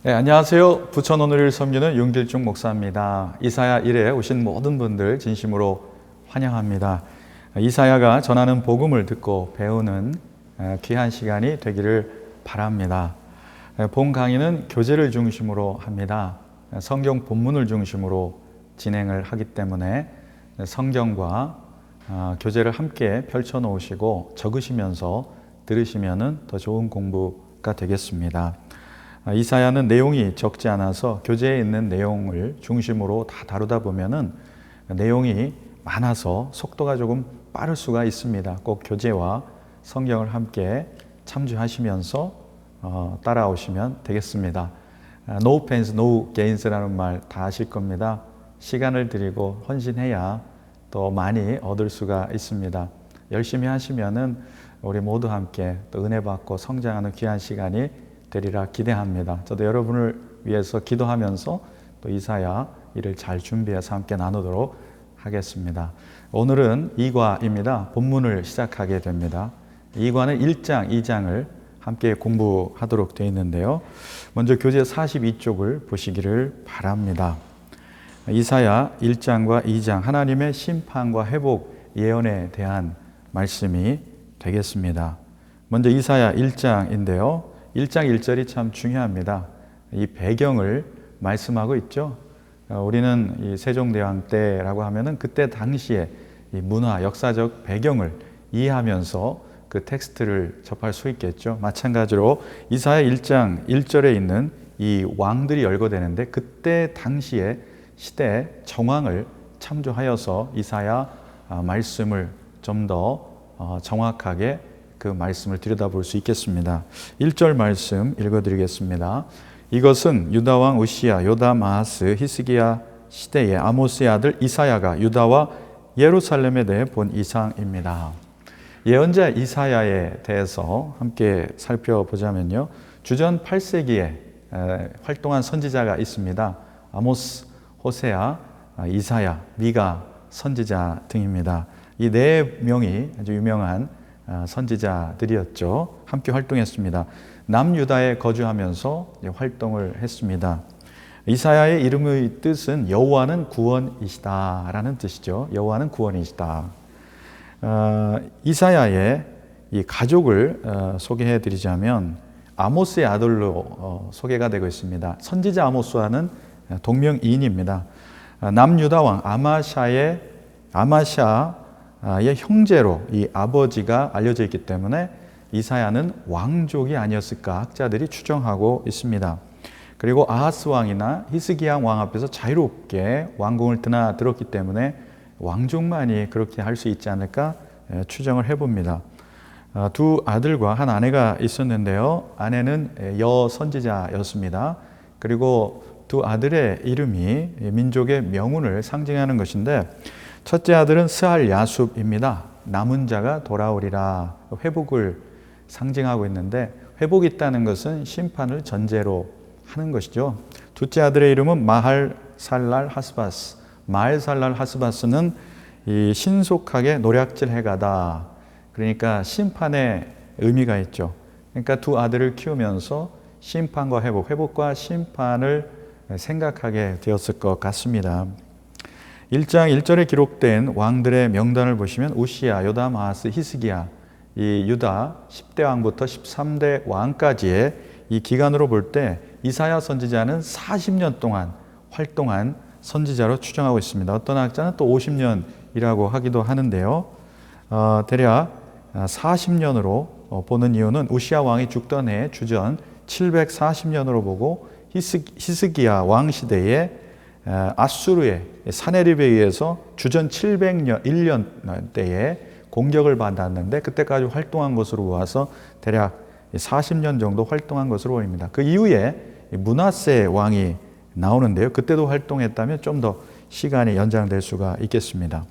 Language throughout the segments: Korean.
네, 안녕하세요. 부천 오늘을 섬기는 윤길중 목사입니다. 이사야 1에 오신 모든 분들 진심으로 환영합니다. 이사야가 전하는 복음을 듣고 배우는 귀한 시간이 되기를 바랍니다. 본 강의는 교재를 중심으로 합니다. 성경 본문을 중심으로 진행을 하기 때문에 성경과 교재를 함께 펼쳐 놓으시고 적으시면서 들으시면 더 좋은 공부가 되겠습니다. 이사야는 내용이 적지 않아서 교재에 있는 내용을 중심으로 다 다루다 보면은 내용이 많아서 속도가 조금 빠를 수가 있습니다. 꼭 교재와 성경을 함께 참조하시면서 따라오시면 되겠습니다. No pains, no gains라는 말 다 아실 겁니다. 시간을 들이고 헌신해야 더 많이 얻을 수가 있습니다. 열심히 하시면은 우리 모두 함께 또 은혜 받고 성장하는 귀한 시간이 되리라 기대합니다. 저도 여러분을 위해서 기도하면서 또 이사야 일을 잘 준비해서 함께 나누도록 하겠습니다. 오늘은 2과입니다. 본문을 시작하게 됩니다. 2과는 1장, 2장을 함께 공부하도록 되어 있는데요. 먼저 교재 42쪽을 보시기를 바랍니다. 이사야 1장과 2장 하나님의 심판과 회복 예언에 대한 말씀이 되겠습니다. 먼저 이사야 1장인데요. 1장 1절이 참 중요합니다. 이 배경을 말씀하고 있죠. 우리는 이 세종대왕 때라고 하면은 그때 당시에 이 문화, 역사적 배경을 이해하면서 그 텍스트를 접할 수 있겠죠. 마찬가지로 이사야 1장 1절에 있는 이 왕들이 열거되는데 그때 당시의 시대 정황을 참조하여서 이사야 말씀을 좀 더 정확하게 그 말씀을 들여다볼 수 있겠습니다. 1절 말씀 읽어드리겠습니다. 이것은 유다왕 우시야, 요담, 아하스, 히스기야 시대의 아모스의 아들 이사야가 유다와 예루살렘에 대해 본 이상입니다. 예언자 이사야에 대해서 함께 살펴보자면요. 주전 8세기에 활동한 선지자가 있습니다. 아모스, 호세아, 이사야, 미가 선지자 등입니다. 이 네 명이 아주 유명한 선지자들이었죠. 함께 활동했습니다. 남유다에 거주하면서 활동을 했습니다. 이사야의 이름의 뜻은 여호와는 구원이시다 라는 뜻이죠. 여호와는 구원이시다. 이사야의 이 가족을 소개해 드리자면 아모스의 아들로 소개가 되고 있습니다. 선지자 아모스와는 동명이인입니다. 남유다 왕 아마샤의 형제로 이 아버지가 알려져 있기 때문에 이사야는 왕족이 아니었을까 학자들이 추정하고 있습니다. 그리고 아하스 왕이나 히스기야 왕 앞에서 자유롭게 왕궁을 드나들었기 때문에 왕족만이 그렇게 할 수 있지 않을까 추정을 해봅니다. 두 아들과 한 아내가 있었는데요. 아내는 여선지자였습니다. 그리고 두 아들의 이름이 민족의 명운을 상징하는 것인데 첫째 아들은 스알 야숲입니다. 남은 자가 돌아오리라. 회복을 상징하고 있는데 회복이 있다는 것은 심판을 전제로 하는 것이죠. 둘째 아들의 이름은 마할살랄 하스바스. 마할살랄 하스바스는 이 신속하게 노략질 해가다. 그러니까 심판의 의미가 있죠. 그러니까 두 아들을 키우면서 심판과 회복과 심판을 생각하게 되었을 것 같습니다. 1장 1절에 기록된 왕들의 명단을 보시면 우시야, 요담, 아하스, 히스기야 이 유다 10대 왕부터 13대 왕까지의 이 기간으로 볼 때 이사야 선지자는 40년 동안 활동한 선지자로 추정하고 있습니다. 어떤 학자는 또 50년이라고 하기도 하는데요. 대략 40년으로 보는 이유는 우시야 왕이 죽던 해 주전 740년으로 보고 히스기야 왕 시대에 아수르의 사네립에 의해서 주전 701년 때에 공격을 받았는데 그때까지 활동한 것으로 봐서 대략 40년 정도 활동한 것으로 보입니다. 그 이후에 므낫세 왕이 나오는데요. 그때도 활동했다면 좀 더 시간이 연장될 수가 있겠습니다.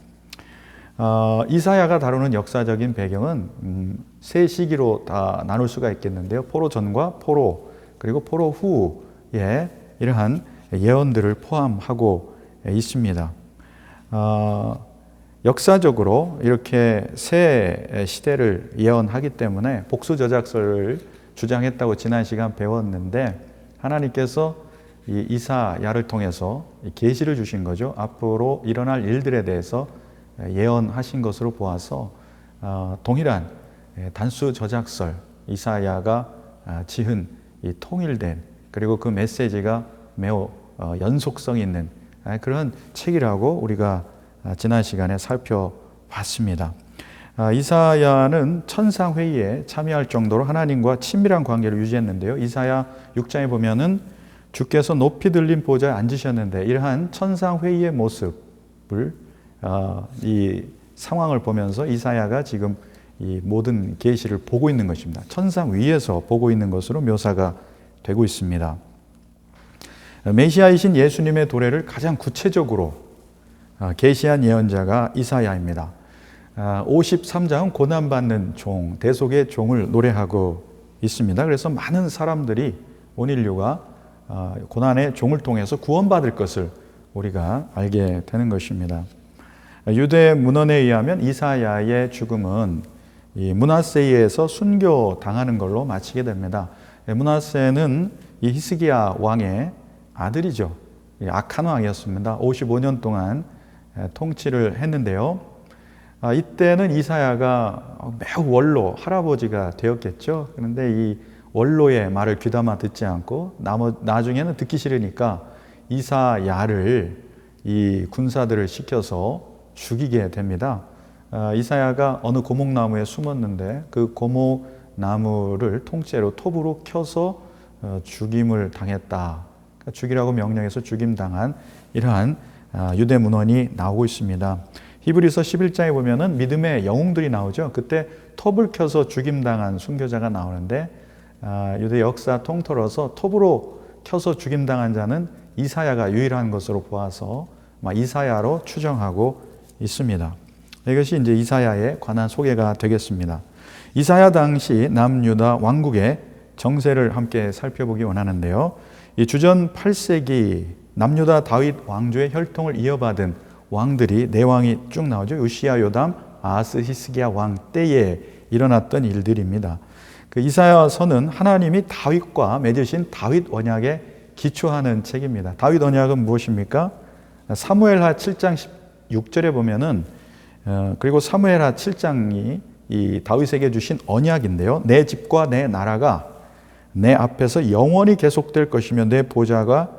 이사야가 다루는 역사적인 배경은 세 시기로 다 나눌 수가 있겠는데요. 포로 전과 포로 그리고 포로 후에 이러한 예언들을 포함하고 있습니다. 역사적으로 이렇게 새 시대를 예언하기 때문에 복수저작설을 주장했다고 지난 시간 배웠는데 하나님께서 이 이사야를 통해서 계시를 주신 거죠. 앞으로 일어날 일들에 대해서 예언하신 것으로 보아서 동일한 단수 저작설, 이사야가 지은 이 통일된, 그리고 그 메시지가 매우 연속성 있는 그런 책이라고 우리가 지난 시간에 살펴봤습니다. 이사야는 천상회의에 참여할 정도로 하나님과 친밀한 관계를 유지했는데요. 이사야 6장에 보면은 주께서 높이 들린 보좌에 앉으셨는데, 이러한 천상회의의 모습을 이 상황을 보면서 이사야가 지금 이 모든 계시를 보고 있는 것입니다. 천상 위에서 보고 있는 것으로 묘사가 되고 있습니다. 메시아이신 예수님의 도래를 가장 구체적으로 계시한 예언자가 이사야입니다. 53장은 고난받는 종, 대속의 종을 노래하고 있습니다. 그래서 많은 사람들이, 온 인류가 고난의 종을 통해서 구원받을 것을 우리가 알게 되는 것입니다. 유대 문헌에 의하면 이사야의 죽음은 이 므낫세에서 순교당하는 걸로 마치게 됩니다. 므낫세는 이 히스기야 왕의 아들이죠. 악한 왕이었습니다. 55년 동안 통치를 했는데요. 이때는 이사야가 매우 원로, 할아버지가 되었겠죠. 그런데 이 원로의 말을 귀담아 듣지 않고 나중에는 듣기 싫으니까 이사야를, 이 군사들을 시켜서 죽이게 됩니다. 이사야가 어느 고목나무에 숨었는데 그 고목나무를 통째로 톱으로 켜서 죽임을 당했다. 죽이라고 명령해서 죽임당한 이러한 유대 문헌이 나오고 있습니다. 히브리서 11장에 보면은 믿음의 영웅들이 나오죠. 그때 톱을 켜서 죽임당한 순교자가 나오는데 유대 역사 통틀어서 톱으로 켜서 죽임당한 자는 이사야가 유일한 것으로 보아서 이사야로 추정하고 있습니다. 이것이 이제 이사야에 관한 소개가 되겠습니다. 이사야 당시 남유다 왕국의 정세를 함께 살펴보기 원하는데요. 이 주전 8세기 남유다 다윗 왕조의 혈통을 이어받은 왕들이 네 왕이 쭉 나오죠. 요시야, 요담, 아하스, 히스기야 왕 때에 일어났던 일들입니다. 그 이사야서는 하나님이 다윗과 맺으신 다윗 언약에 기초하는 책입니다. 다윗 언약은 무엇입니까? 사무엘하 7장 16절에 보면은 그리고 사무엘하 7장이 이 다윗에게 주신 언약인데요. 내 집과 내 나라가 내 앞에서 영원히 계속될 것이며 내 보좌가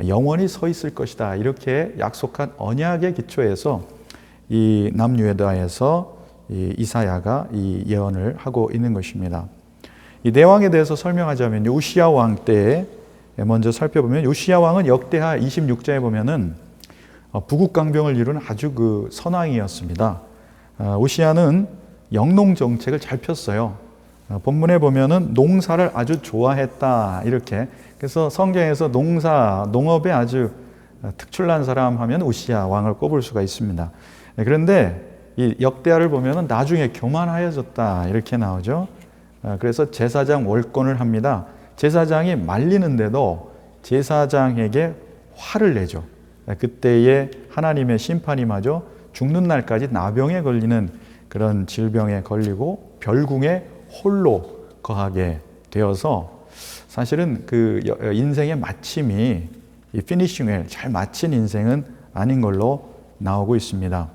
영원히 서 있을 것이다. 이렇게 약속한 언약의 기초에서 이 남유다에서 이사야가 이 예언을 하고 있는 것입니다. 이 네 왕에 대해서 설명하자면 요시야 왕 때에 먼저 살펴보면, 요시야 왕은 역대하 26장에 보면은 부국강병을 이루는 아주 그 선왕이었습니다. 오시야는 영농 정책을 잘 폈어요. 본문에 보면은 농사를 아주 좋아했다 이렇게. 그래서 성경에서 농업에 아주 특출난 사람 하면 우시야 왕을 꼽을 수가 있습니다. 그런데 이 역대하를 보면은 나중에 교만하여졌다 이렇게 나오죠. 그래서 제사장 월권을 합니다. 제사장이 말리는데도 제사장에게 화를 내죠. 그때에 하나님의 심판이 마저 죽는 날까지 나병에 걸리는 그런 질병에 걸리고 별궁에 홀로 거하게 되어서, 사실은 그 인생의 마침이 이 피니싱을 잘 마친 인생은 아닌 걸로 나오고 있습니다.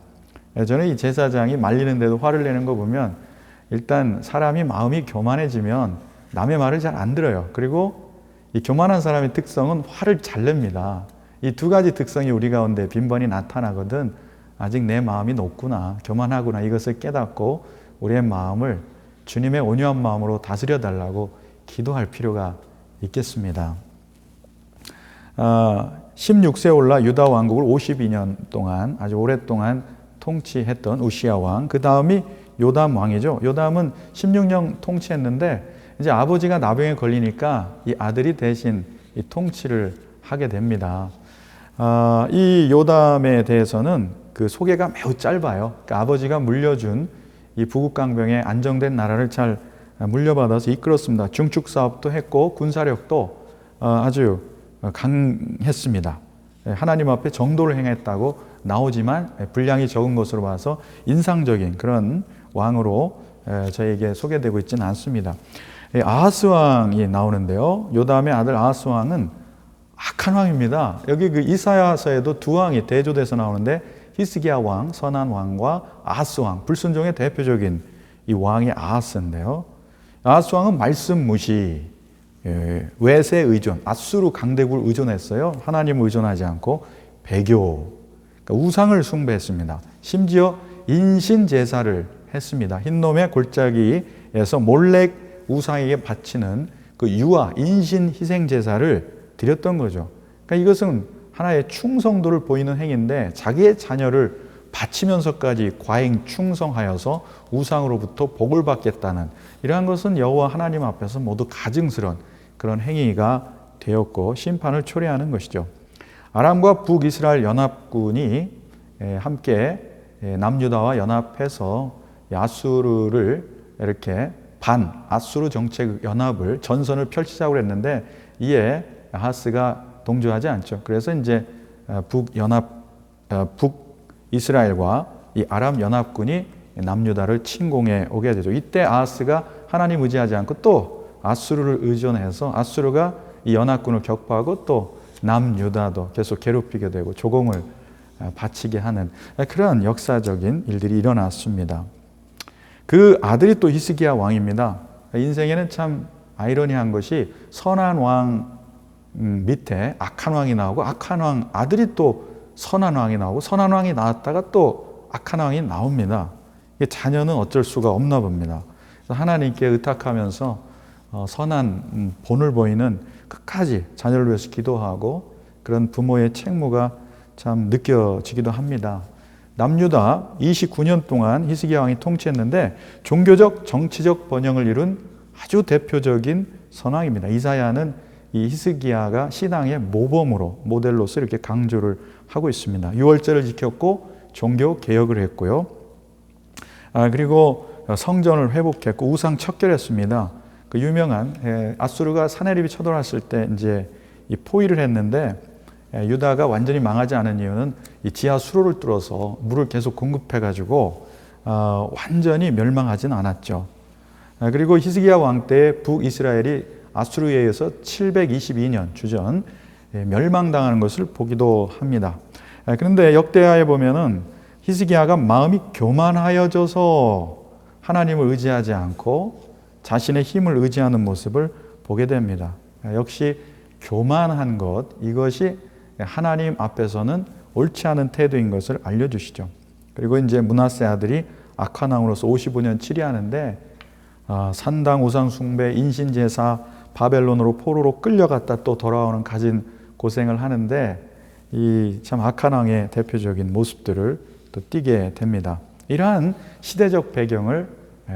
저는 이 제사장이 말리는데도 화를 내는 거 보면, 일단 사람이 마음이 교만해지면 남의 말을 잘 안 들어요. 그리고 이 교만한 사람의 특성은 화를 잘 냅니다. 이 두 가지 특성이 우리 가운데 빈번히 나타나거든. 아직 내 마음이 높구나, 교만하구나, 이것을 깨닫고 우리의 마음을 주님의 온유한 마음으로 다스려 달라고 기도할 필요가 있겠습니다. 16세에 올라 유다 왕국을 52년 동안 아주 오랫동안 통치했던 우시야 왕, 그 다음이 요담 왕이죠. 요담은 16년 통치했는데 이제 아버지가 나병에 걸리니까 이 아들이 대신 이 통치를 하게 됩니다. 이 요담에 대해서는 그 소개가 매우 짧아요. 그러니까 아버지가 물려준 이 부국강병에 안정된 나라를 잘 물려받아서 이끌었습니다. 중축 사업도 했고 군사력도 아주 강했습니다. 하나님 앞에 정도를 행했다고 나오지만 분량이 적은 것으로 봐서 인상적인 그런 왕으로 저에게 소개되고 있지는 않습니다. 아하스 왕이 나오는데요. 요담의 아들 아하스 왕은 악한 왕입니다. 여기 그 이사야서에도 두 왕이 대조돼서 나오는데 히스기야 왕, 선한 왕과 아하스 왕, 불순종의 대표적인 이 왕이 아하스인데요. 아하스 왕은 말씀 무시, 외세 의존, 아수르 강대국을 의존했어요. 하나님을 의존하지 않고 배교, 그러니까 우상을 숭배했습니다. 심지어 인신 제사를 했습니다. 흰놈의 골짜기에서 몰렉 우상에게 바치는 그 유아 인신 희생 제사를 드렸던 거죠. 그러니까 이것은 하나의 충성도를 보이는 행위인데 자기의 자녀를 바치면서까지 과잉 충성하여서 우상으로부터 복을 받겠다는 이러한 것은 여호와 하나님 앞에서 모두 가증스러운 그런 행위가 되었고 심판을 초래하는 것이죠. 아람과 북이스라엘 연합군이 함께 남유다와 연합해서 아수르를 이렇게 아수르 정책 연합을 전선을 펼치자고 했는데 이에 아하스가 동조하지 않죠. 그래서 이제 북이스라엘과 이 아람 연합군이 남유다를 침공해 오게 되죠. 이때 아하스가 하나님 의지하지 않고 또 아수르를 의존해서 아수르가 이 연합군을 격파하고 또 남유다도 계속 괴롭히게 되고 조공을 바치게 하는 그런 역사적인 일들이 일어났습니다. 그 아들이 또 히스기야 왕입니다. 인생에는 참 아이러니한 것이 선한 왕 밑에 악한 왕이 나오고 악한 왕 아들이 또 선한 왕이 나오고 선한 왕이 나왔다가 또 악한 왕이 나옵니다. 자녀는 어쩔 수가 없나 봅니다. 그래서 하나님께 의탁하면서 선한 본을 보이는 끝까지 자녀를 위해서 기도하고 그런 부모의 책무가 참 느껴지기도 합니다. 남유다 29년 동안 히스기야 왕이 통치했는데 종교적 정치적 번영을 이룬 아주 대표적인 선왕입니다. 이사야는 이 히스기야가 신앙의 모범으로 모델로서 이렇게 강조를 하고 있습니다. 유월절을 지켰고 종교 개혁을 했고요. 그리고 성전을 회복했고 우상 척결했습니다. 그 유명한 아수르가 사네립이 쳐들어왔을 때 이제 이 포위를 했는데 유다가 완전히 망하지 않은 이유는 이 지하 수로를 뚫어서 물을 계속 공급해가지고 완전히 멸망하진 않았죠. 그리고 히스기야 왕 때 북이스라엘이 아수르에 의해서 722년 주전 멸망당하는 것을 보기도 합니다. 그런데 역대하에 보면은 히스기야가 마음이 교만하여져서 하나님을 의지하지 않고 자신의 힘을 의지하는 모습을 보게 됩니다. 역시 교만한 것, 이것이 하나님 앞에서는 옳지 않은 태도인 것을 알려주시죠. 그리고 이제 므낫세 아들이 악한 왕으로서 55년 치리하는데 산당 우상 숭배, 인신 제사, 바벨론으로 포로로 끌려갔다 또 돌아오는 가진 고생을 하는데 이 참 악한 왕의 대표적인 모습들을 또 띠게 됩니다. 이러한 시대적 배경을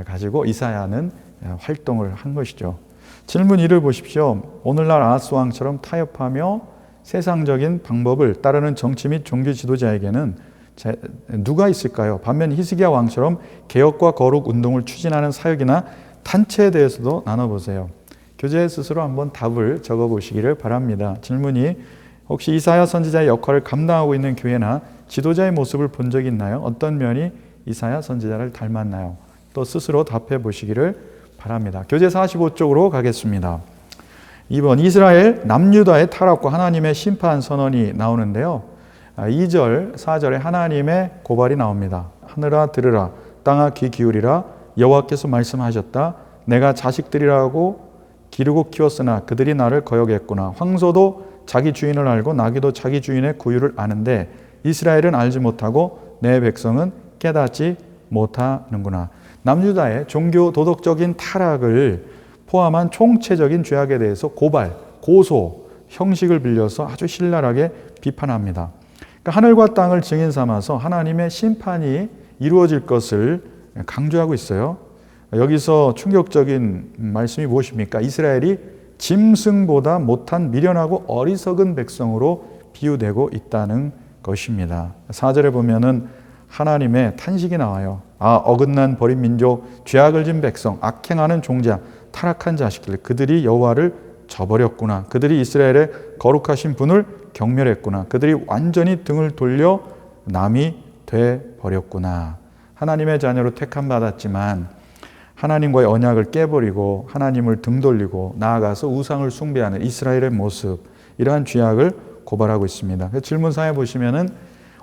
가지고 이사야는 활동을 한 것이죠. 질문 1을 보십시오. 오늘날 아하스 왕처럼 타협하며 세상적인 방법을 따르는 정치 및 종교 지도자에게는 누가 있을까요? 반면 히스기야 왕처럼 개혁과 거룩 운동을 추진하는 사역이나 단체에 대해서도 나눠보세요. 교재 스스로 한번 답을 적어보시기를 바랍니다. 질문이 혹시 이사야 선지자의 역할을 감당하고 있는 교회나 지도자의 모습을 본 적이 있나요? 어떤 면이 이사야 선지자를 닮았나요? 또 스스로 답해 보시기를 바랍니다. 교재 45쪽으로 가겠습니다. 2번 이스라엘 남유다의 타락과 하나님의 심판 선언이 나오는데요. 2절, 4절에 하나님의 고발이 나옵니다. 하늘아 들으라, 땅아 귀 기울이라, 여호와께서 말씀하셨다. 내가 자식들이라고 기르고 키웠으나 그들이 나를 거역했구나. 황소도 자기 주인을 알고 나귀도 자기 주인의 구유를 아는데 이스라엘은 알지 못하고 내 백성은 깨닫지 못하는구나. 남유다의 종교 도덕적인 타락을 포함한 총체적인 죄악에 대해서 고발, 고소, 형식을 빌려서 아주 신랄하게 비판합니다. 그러니까 하늘과 땅을 증인 삼아서 하나님의 심판이 이루어질 것을 강조하고 있어요. 여기서 충격적인 말씀이 무엇입니까? 이스라엘이 짐승보다 못한 미련하고 어리석은 백성으로 비유되고 있다는 것입니다. 4절에 보면은 하나님의 탄식이 나와요. 어긋난 버린 민족, 죄악을 진 백성, 악행하는 종자, 타락한 자식들, 그들이 여호와를 저버렸구나. 그들이 이스라엘의 거룩하신 분을 경멸했구나. 그들이 완전히 등을 돌려 남이 돼 버렸구나. 하나님의 자녀로 택함 받았지만 하나님과의 언약을 깨버리고 하나님을 등돌리고 나아가서 우상을 숭배하는 이스라엘의 모습, 이러한 죄악을 고발하고 있습니다. 질문사에 보시면은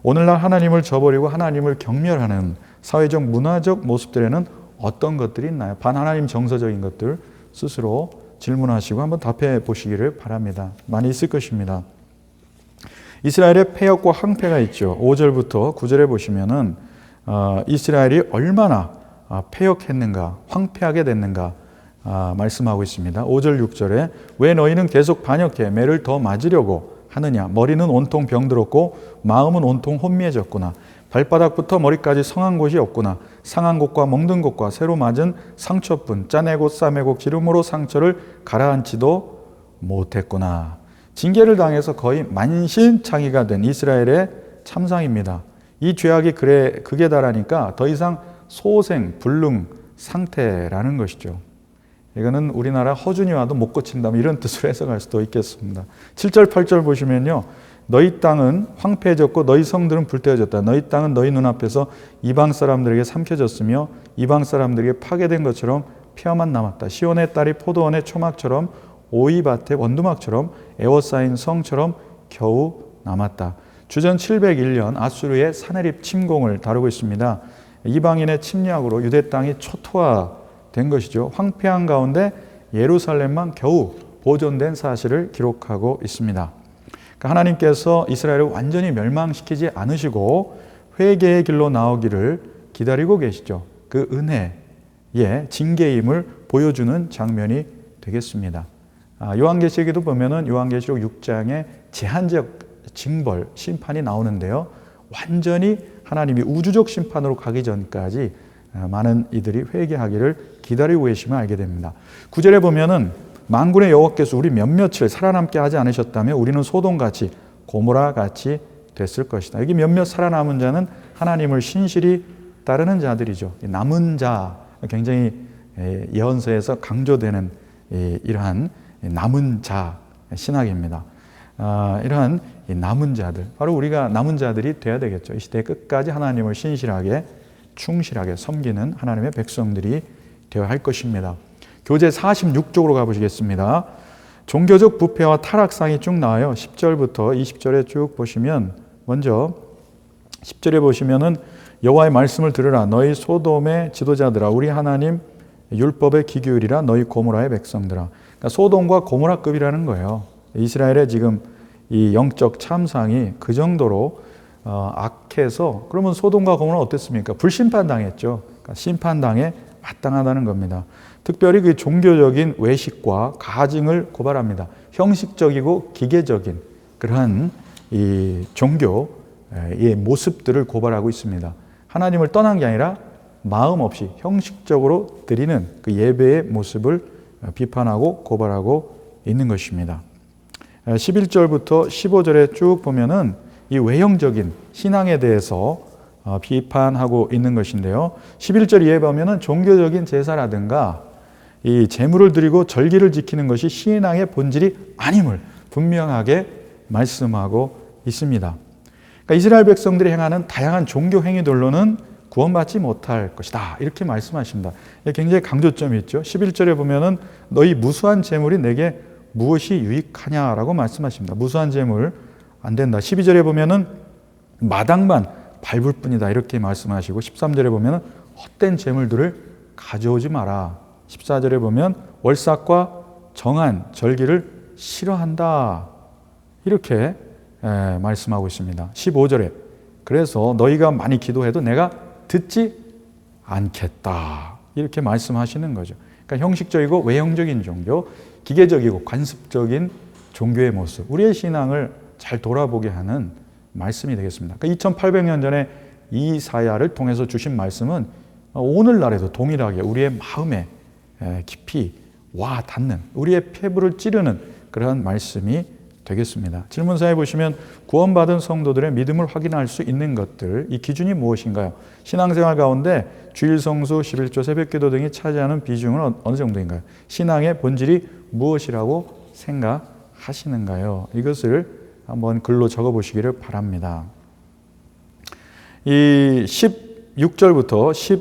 오늘날 하나님을 저버리고 하나님을 경멸하는 사회적 문화적 모습들에는 어떤 것들이 있나요? 반하나님 정서적인 것들 스스로 질문하시고 한번 답해 보시기를 바랍니다. 많이 있을 것입니다. 이스라엘의 패역과 황폐가 있죠. 5절부터 9절에 보시면은 이스라엘이 얼마나 패역했는가, 황폐하게 됐는가 말씀하고 있습니다. 5절 6절에 왜 너희는 계속 반역해 매를 더 맞으려고 하느냐. 머리는 온통 병들었고 마음은 온통 혼미해졌구나. 발바닥부터 머리까지 성한 곳이 없구나. 상한 곳과 멍든 곳과 새로 맞은 상처뿐 짜내고 싸매고 기름으로 상처를 가라앉지도 못했구나. 징계를 당해서 거의 만신창이가 된 이스라엘의 참상입니다. 이 죄악이 극에 달하니까 더 이상 소생, 불능 상태라는 것이죠. 이거는 우리나라 허준이 와도 못 고친다면 이런 뜻으로 해석할 수도 있겠습니다. 7절, 8절 보시면요. 너희 땅은 황폐해졌고 너희 성들은 불태워졌다. 너희 땅은 너희 눈앞에서 이방 사람들에게 삼켜졌으며 이방 사람들에게 파괴된 것처럼 폐허만 남았다. 시온의 딸이 포도원의 초막처럼 오이밭의 원두막처럼 에워싸인 성처럼 겨우 남았다. 주전 701년 아수르의 사내립 침공을 다루고 있습니다. 이방인의 침략으로 유대 땅이 초토화된 것이죠. 황폐한 가운데 예루살렘만 겨우 보존된 사실을 기록하고 있습니다. 그러니까 하나님께서 이스라엘을 완전히 멸망시키지 않으시고 회개의 길로 나오기를 기다리고 계시죠. 그 은혜의 징계임을 보여주는 장면이 되겠습니다. 요한계시록에도 보면은 요한계시록 6장에 제한적 징벌, 심판이 나오는데요. 완전히 하나님이 우주적 심판으로 가기 전까지 많은 이들이 회개하기를 기다리고 계심을 알게 됩니다. 9절에 보면은 만군의 여호와께서 우리 몇몇을 살아남게 하지 않으셨다면 우리는 소돔같이 고모라같이 됐을 것이다. 여기 몇몇 살아남은 자는 하나님을 신실히 따르는 자들이죠. 남은 자, 굉장히 예언서에서 강조되는 이러한 남은 자 신학입니다. 이러한 남은 자들, 바로 우리가 남은 자들이 되어야 되겠죠. 이 시대 끝까지 하나님을 신실하게 충실하게 섬기는 하나님의 백성들이 되어야 할 것입니다. 교재 46쪽으로 가보시겠습니다. 종교적 부패와 타락상이 쭉 나와요. 10절부터 20절에 쭉 보시면 먼저 10절에 보시면은 여호와의 말씀을 들으라. 너희 소돔의 지도자들아 우리 하나님 율법의 기규율이라 너희 고모라의 백성들아. 그러니까 소돔과 고모라급이라는 거예요. 이스라엘의 지금 이 영적 참상이 그 정도로 악해서 그러면 소돔과 고모라는 어땠습니까? 불심판 당했죠. 그러니까 심판당에 마땅하다는 겁니다. 특별히 그 종교적인 외식과 가증을 고발합니다. 형식적이고 기계적인 그러한 이 종교의 모습들을 고발하고 있습니다. 하나님을 떠난 게 아니라 마음 없이 형식적으로 드리는 그 예배의 모습을 비판하고 고발하고 있는 것입니다. 11절부터 15절에 쭉 보면은 이 외형적인 신앙에 대해서 비판하고 있는 것인데요. 11절 이해 보면은 종교적인 제사라든가 이 제물을 드리고 절기를 지키는 것이 신앙의 본질이 아님을 분명하게 말씀하고 있습니다. 그러니까 이스라엘 백성들이 행하는 다양한 종교 행위들로는 구원받지 못할 것이다. 이렇게 말씀하십니다. 굉장히 강조점이 있죠. 11절에 보면은 너희 무수한 제물이 내게 무엇이 유익하냐라고 말씀하십니다. 무수한 제물 안 된다. 12절에 보면은 마당만 밟을 뿐이다. 이렇게 말씀하시고 13절에 보면은 헛된 제물들을 가져오지 마라. 14절에 보면 월삭과 정한 절기를 싫어한다. 이렇게 말씀하고 있습니다. 15절에 그래서 너희가 많이 기도해도 내가 듣지 않겠다. 이렇게 말씀하시는 거죠. 그러니까 형식적이고 외형적인 종교, 기계적이고 관습적인 종교의 모습, 우리의 신앙을 잘 돌아보게 하는 말씀이 되겠습니다. 그러니까 2800년 전에 이사야를 통해서 주신 말씀은 오늘날에도 동일하게 우리의 마음에 깊이 와 닿는, 우리의 폐부를 찌르는 그러한 말씀이 되겠습니다. 질문사에 보시면 구원받은 성도들의 믿음을 확인할 수 있는 것들, 이 기준이 무엇인가요? 신앙생활 가운데 주일 성수, 11조, 새벽기도 등이 차지하는 비중은 어느 정도인가요? 신앙의 본질이 무엇이라고 생각하시는가요? 이것을 한번 글로 적어보시기를 바랍니다. 이 16절부터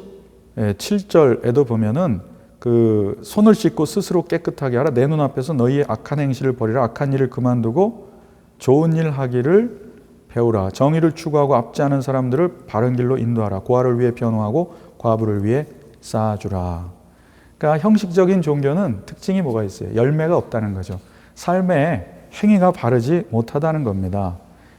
17절에도 보면은 그 손을 씻고 스스로 깨끗하게 하라. 내 눈앞에서 너희의 악한 행실을 버리라. 악한 일을 그만두고 좋은 일 하기를 배우라. 정의를 추구하고 앞지 않은 사람들을 바른 길로 인도하라. 고아를 위해 변호하고 과부를 위해 쌓아주라. 그러니까 형식적인 종교는 특징이 뭐가 있어요? 열매가 없다는 거죠. 삶에 행위가 바르지 못하다는 겁니다.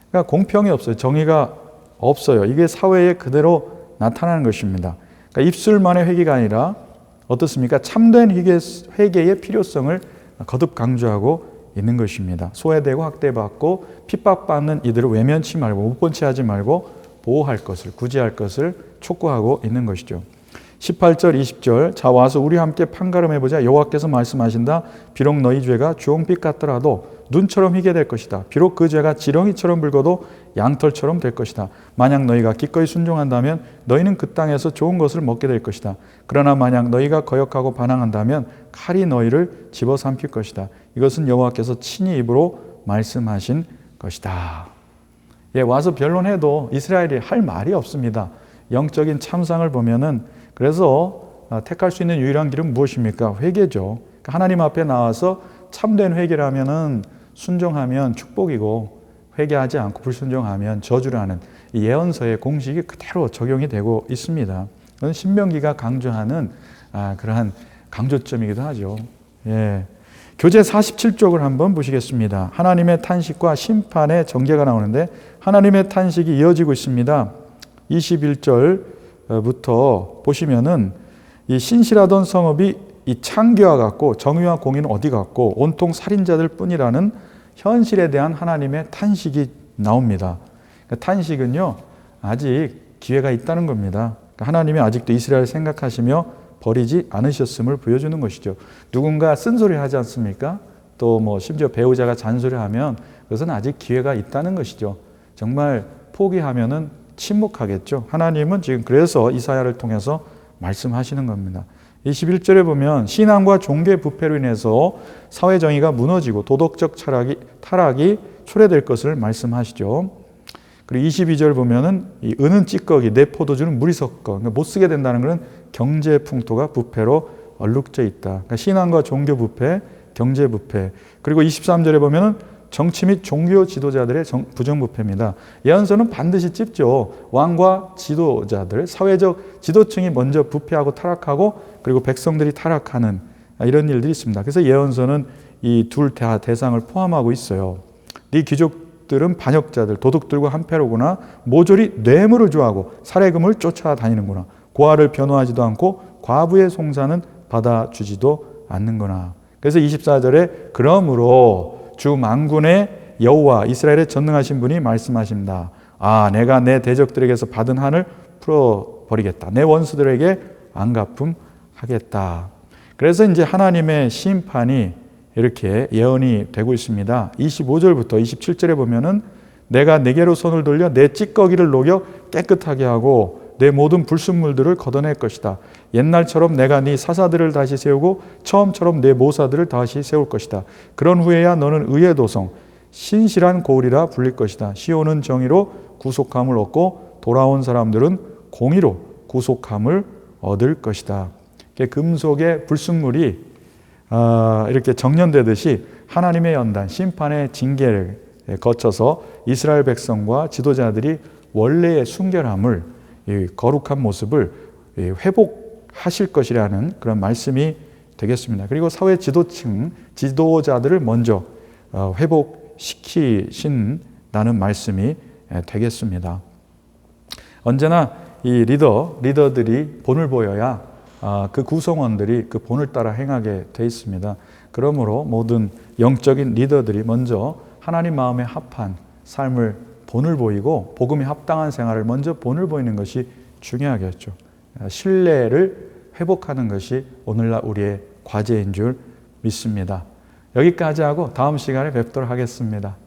그러니까 공평이 없어요. 정의가 없어요. 이게 사회에 그대로 나타나는 것입니다. 그러니까 입술만의 회개가 아니라 어떻습니까? 참된 회개의 필요성을 거듭 강조하고 있는 것입니다. 소외되고 학대받고 핍박받는 이들을 외면치 말고 못 본 채 하지 말고 보호할 것을, 구제할 것을 촉구하고 있는 것이죠. 18절 20절 자 와서 우리 함께 판가름해보자. 여호와께서 말씀하신다. 비록 너희 죄가 주홍빛 같더라도 눈처럼 희게 될 것이다. 비록 그 죄가 지렁이처럼 붉어도 양털처럼 될 것이다. 만약 너희가 기꺼이 순종한다면 너희는 그 땅에서 좋은 것을 먹게 될 것이다. 그러나 만약 너희가 거역하고 반항한다면 칼이 너희를 집어삼킬 것이다. 이것은 여호와께서 친히 입으로 말씀하신 것이다. 예, 와서 변론해도 이스라엘이 할 말이 없습니다. 영적인 참상을 보면은 그래서 택할 수 있는 유일한 길은 무엇입니까? 회개죠. 하나님 앞에 나와서 참된 회개라면은 순종하면 축복이고 회개하지 않고 불순종하면 저주라는 이 예언서의 공식이 그대로 적용이 되고 있습니다. 그건 신명기가 강조하는 그러한 강조점이기도 하죠. 예. 교재 47쪽을 한번 보시겠습니다. 하나님의 탄식과 심판의 전개가 나오는데 하나님의 탄식이 이어지고 있습니다. 21절부터 보시면은 이 신실하던 성읍이 이 창기와 같고 정의와 공의는 어디 갔고 온통 살인자들 뿐이라는 현실에 대한 하나님의 탄식이 나옵니다. 그러니까 탄식은요 아직 기회가 있다는 겁니다. 그러니까 하나님이 아직도 이스라엘을 생각하시며 버리지 않으셨음을 보여주는 것이죠. 누군가 쓴소리 하지 않습니까? 또 뭐 심지어 배우자가 잔소리하면 그것은 아직 기회가 있다는 것이죠. 정말 포기하면은 침묵하겠죠. 하나님은 지금 그래서 이사야를 통해서 말씀하시는 겁니다. 21절에 보면 신앙과 종교의 부패로 인해서 사회 정의가 무너지고 도덕적 타락이 초래될 것을 말씀하시죠. 그리고 22절 보면은 이 은은 찌꺼기, 내 포도주는 물이 섞어. 그러니까 못 쓰게 된다는 것은 경제 풍토가 부패로 얼룩져 있다. 그러니까 신앙과 종교 부패, 경제 부패. 그리고 23절에 보면은 정치 및 종교 지도자들의 부정부패입니다. 예언서는 반드시 찝죠. 왕과 지도자들, 사회적 지도층이 먼저 부패하고 타락하고 그리고 백성들이 타락하는 이런 일들이 있습니다. 그래서 예언서는 이 둘 다 대상을 포함하고 있어요. 네 귀족들은 반역자들, 도둑들과 한패로구나. 모조리 뇌물을 좋아하고 살해금을 쫓아다니는구나. 고아를 변호하지도 않고 과부의 송사는 받아주지도 않는구나. 그래서 24절에 그러므로 주 만군의 여호와 이스라엘의 전능하신 분이 말씀하십니다. 내가 내 대적들에게서 받은 한을 풀어버리겠다. 내 원수들에게 안갚음하겠다. 그래서 이제 하나님의 심판이 이렇게 예언이 되고 있습니다. 25절부터 27절에 보면은 내가 내게로 손을 돌려 내 찌꺼기를 녹여 깨끗하게 하고 내 모든 불순물들을 걷어낼 것이다. 옛날처럼 내가 네 사사들을 다시 세우고 처음처럼 내 모사들을 다시 세울 것이다. 그런 후에야 너는 의의 도성, 신실한 고을이라 불릴 것이다. 시온은 정의로 구속함을 얻고 돌아온 사람들은 공의로 구속함을 얻을 것이다. 금속의 불순물이 이렇게 정련되듯이 하나님의 연단, 심판의 징계를 거쳐서 이스라엘 백성과 지도자들이 원래의 순결함을 이 거룩한 모습을 회복하실 것이라는 그런 말씀이 되겠습니다. 그리고 사회 지도층, 지도자들을 먼저 회복시키신다는 말씀이 되겠습니다. 언제나 이 리더들이 본을 보여야 그 구성원들이 그 본을 따라 행하게 돼 있습니다. 그러므로 모든 영적인 리더들이 먼저 하나님 마음에 합한 삶을 본을 보이고 복음에 합당한 생활을 먼저 본을 보이는 것이 중요하겠죠. 신뢰를 회복하는 것이 오늘날 우리의 과제인 줄 믿습니다. 여기까지 하고 다음 시간에 뵙도록 하겠습니다.